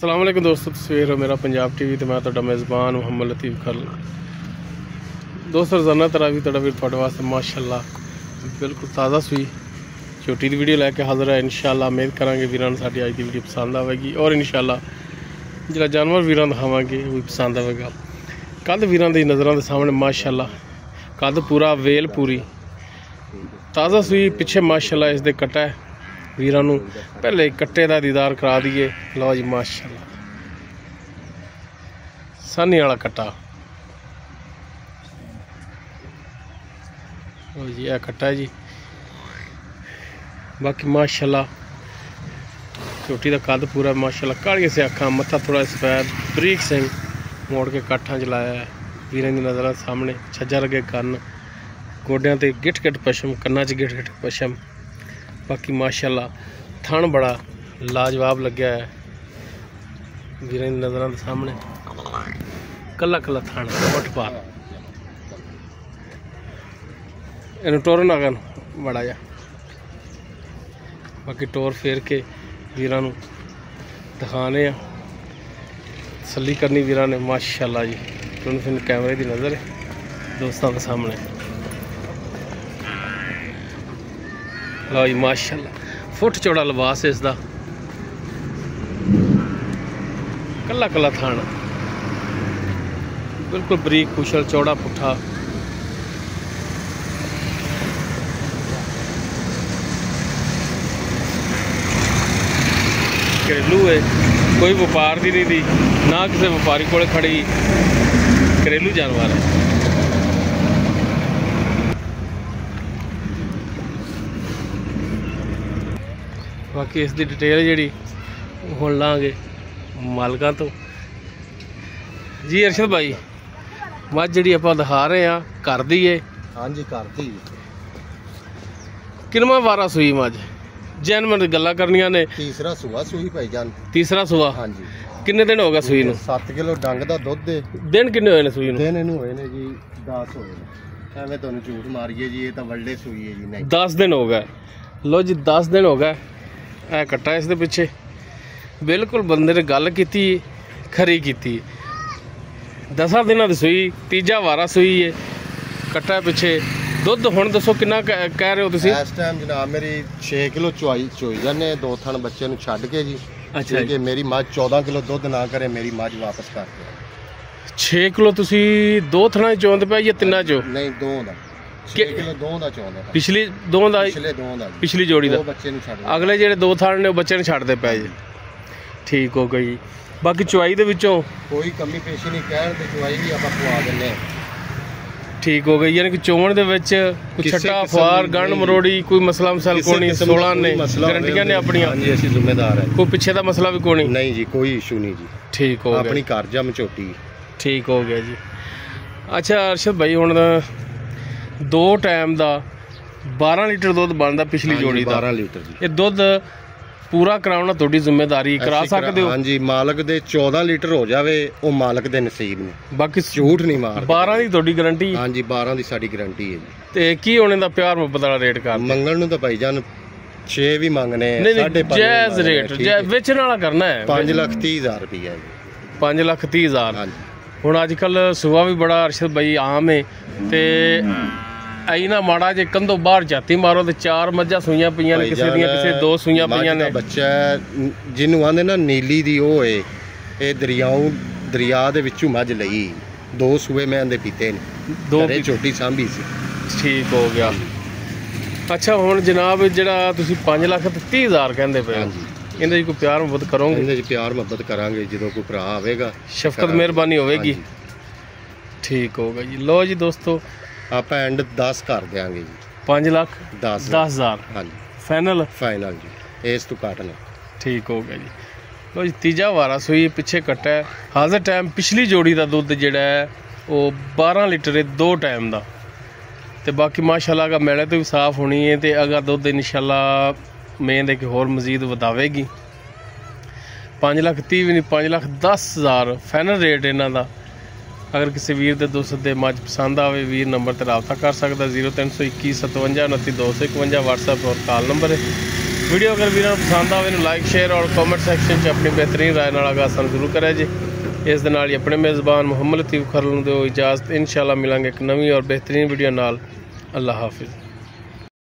अस्सलाम वालेकुम दोस्तों, तस्वीर हो मेरा पंजाब टीवी तो मैं तुहाडा मेज़बान मुहम्मद लतीफ़ खल। दोस्तों रोज़ाना तरह भी तुहाडा वीर तुहाडे वास्ते माशाअल्लाह बिल्कुल ताज़ा सूई छोटी दी वीडियो लैके हाज़र है। इंशाअल्लाह उम्मीद करांगे वीरां नूं साडी अज दी वीडियो पसंद आवेगी और इंशाअल्लाह जिहड़ा जानवर वीरां दिखावांगे वो भी पसंद आवेगा। कद वीरां दी नज़रां दे सामने माशाअल्लाह कद पूरा वेल पूरी ताज़ा सूई पिछे माशाअल्लाह इस दे कट्टा है। वीरां नूं पहले कट्टे का दीदार करा दीए। लो जी माशाअल्लाह सानी वाला कट्टा। लो जी यह कट्टा है जी। बाकी माशाअल्लाह छोटी का कद पूरा माशाअल्लाह कालिया से अखा मत्था थोड़ा सफेद बरीक सिंह मोड़ के काठा च लाया है। वीरां दी नज़रां सामने छज्जा लगे कन्न गोडियां ते गिट गिट पशम कन्ना च गिट गिट पशम। बाकी माशाअल्लाह थन बड़ा लाजवाब लग्या है। वीरां दी नज़रां दे सामने कला कला थन मुठ पा इन टोर नागन बड़ा जा। बाकी टोर फेर के वीरां नूं दिखाने तसल्ली करनी वीरां ने माशाअल्लाह जी। तुहानूं फिर कैमरे की नज़र है दोस्तों के सामने। लो जी माशाअल्लाह फुट चौड़ा लिबास है इसका कला कला थान बिल्कुल बरीक कुशल चौड़ा पुट्ठा। घरेलू है कोई व्यापार की नहीं दी ना किसी व्यापारी को खड़ी घरेलू जानवर है। बाकी इसकी डिटेल जी हुण लांगे मालकां तो जी। अरशद भाई मझ जी आप दिखा रहे हैं घर दी है? हाँ जी घर दी। किनवा वारा सूई मझ जैन मैं गल्लां करनियां ने? तीसरा सुआ सूई भाईजान। तीसरा सुआ? हाँ जी। किन्ने दिन हो गए सूई नूं? 7 किलो डंग दा दुध दे। दिन किन्ने होए ने सूई नूं? दिन इहनूं होए ने जी 10 होए ने। एवें तुहानूं झूठ मारिए जी, ये तो वल्डे सूई है जी। नहीं 10 दिन हो गए। लो जी 10 दिन हो गए। ए कट्टा इस दे पिछे बिल्कुल बंदे ने गल कीती खरी कीती। 10 दिनों की सूई तीजा वारा सूई है कट्टा पिछे। दुध हुण दसो किन्ना कह रहे हो तुसीं? इस टाइम जनाब मेरी 6 किलो चोई जाने दो थन बच्चे नूं छड्ड के जी। अच्छा कि मेरी मझ 14 किलो दुध ना करे मेरी मझ वापस कर दे। 6 किलो तुसीं दो थना चोंदे पे या तिन्ना चो? नहीं दो दा 6 किलो दो दा चोंदे। पिछली दो दा पिछली जोड़ी दा बच्चे नूं छड्ड अगले जेडे दो थन ने बच्चे नूं छड्डदे पे जी। ठीक हो गई। बाकी चुवाई दे विचों कोई कमी पेशी नहीं कहण ते चुवाई भी आपां पवा दिंदे। ठीक हो गई यानी कि चोवन दे विच कोई छट्टा फार गंढ मरोड़ी कोई मसला मसल कोनी 16 ने गारंटियां ने अपनी। हां जी असि जिम्मेदार है। कोई पीछे दा मसला भी कोनी? नहीं जी कोई इशू नहीं जी। ठीक हो गया अपनी कारजा मचोटी। ठीक हो गया जी। अच्छा अरशद भाई हुण दो टाइम दा 12 लीटर दुध बनदा पिछली जोड़ी दा। 12 लीटर जी। ये दुध पूरा कराउणा तुहाडी जिम्मेदारी करा सकदे हो? हां जी मालक दे 14 लीटर हो जावे ओ मालक दे नसीब ने। बाकी झूठ नहीं मार। 12 दी तुहाडी गारंटी? हां जी 12 दी साडी गारंटी है जी। ते की होने दा प्यार मुहब्बत वाला रेट कर मंगण नु तो भाईजान 6 भी मंगने 5.5 जायज रेट बेचने वाला करना है। 5,30,000 रुपया जी। 5,30,000। हां जी हुण अजकल सुआ भी बड़ा अरशद भाई आम है ते आई ना माड़ा जे कंधों बाहर जाती मारो तो 4 मज्झां सूइयां पईयां ने किसे दियां किसे 2 सूइयां पईयां ने। बच्चा जिन्नू आंदे ना नीली दी ओ है ए दरिया दे विचों मझ लई 2 सूए मैं आंदे पीते ने 2 छोटी सांभी सी। ठीक हो गया। अच्छा हुण जनाब जिहड़ा तुसीं 5,30,000 कहंदे पे इहदे च कोई प्यार मुहब्बत करोगे? इहदे च प्यार मुहब्बत करांगे जदों कोई भरा आवेगा शफकत मेहरबानी होवेगी। ठीक हो गया जी। लो जी दोस्तों आप एंड 10 कर देंगे जी। 5,10,000? हाँ जी फाइनल जी इस तो घट ने। ठीक हो गया जी। लो जी तीजा वारा सूई पिछे कट्टा है। हाज़र टाइम पिछली जोड़ी का दुध जिहड़ा है वो 12 लीटर है 2 टाइम का। तो बाकी माशाअल्लाह का मैले तो भी साफ होनी है। तो अगर दुध इंशाअल्लाह मेन दे होर मजीद वधावेगी। 5,30,000 भी नहीं 5,10,000 फाइनल रेट इन्हां दा। अगर किसी वीर दे दोस्त दे मझ पसंद आवे वीर नंबर ते रबता कर सकदा 0321 57 29 251 व्हाट्सएप और कॉल नंबर है। ਵੀਡੀਓ ਅਗਰ ਵੀਰਾਂ ਨੂੰ ਪਸੰਦ ਆਵੇ ਇਹਨੂੰ ਲਾਈਕ ਸ਼ੇਅਰ ਔਰ ਕਮੈਂਟ ਸੈਕਸ਼ਨ 'ਚ ਆਪਣੀ ਬਿਹਤਰੀਨ ਰਾਏ ਨਾਲ ਆਗਾਹ ਸਾਨੂੰ ਜ਼ਰੂਰ ਕਰਿਆ ਜੀ। ਇਸ ਦੇ ਨਾਲ ਹੀ ਆਪਣੇ ਮੇਜ਼ਬਾਨ ਮੁਹੰਮਦ ਲਤੀਫ ਖਰਲ ਨੂੰ ਦਿਓ ਇਜਾਜ਼ਤ। ਇਨਸ਼ਾਅੱਲਾ ਮਿਲਾਂਗੇ ਇੱਕ ਨਵੀਂ ਔਰ ਬਿਹਤਰੀਨ ਵੀਡੀਓ ਨਾਲ। ਅੱਲਾ ਹਾਫਿਜ਼।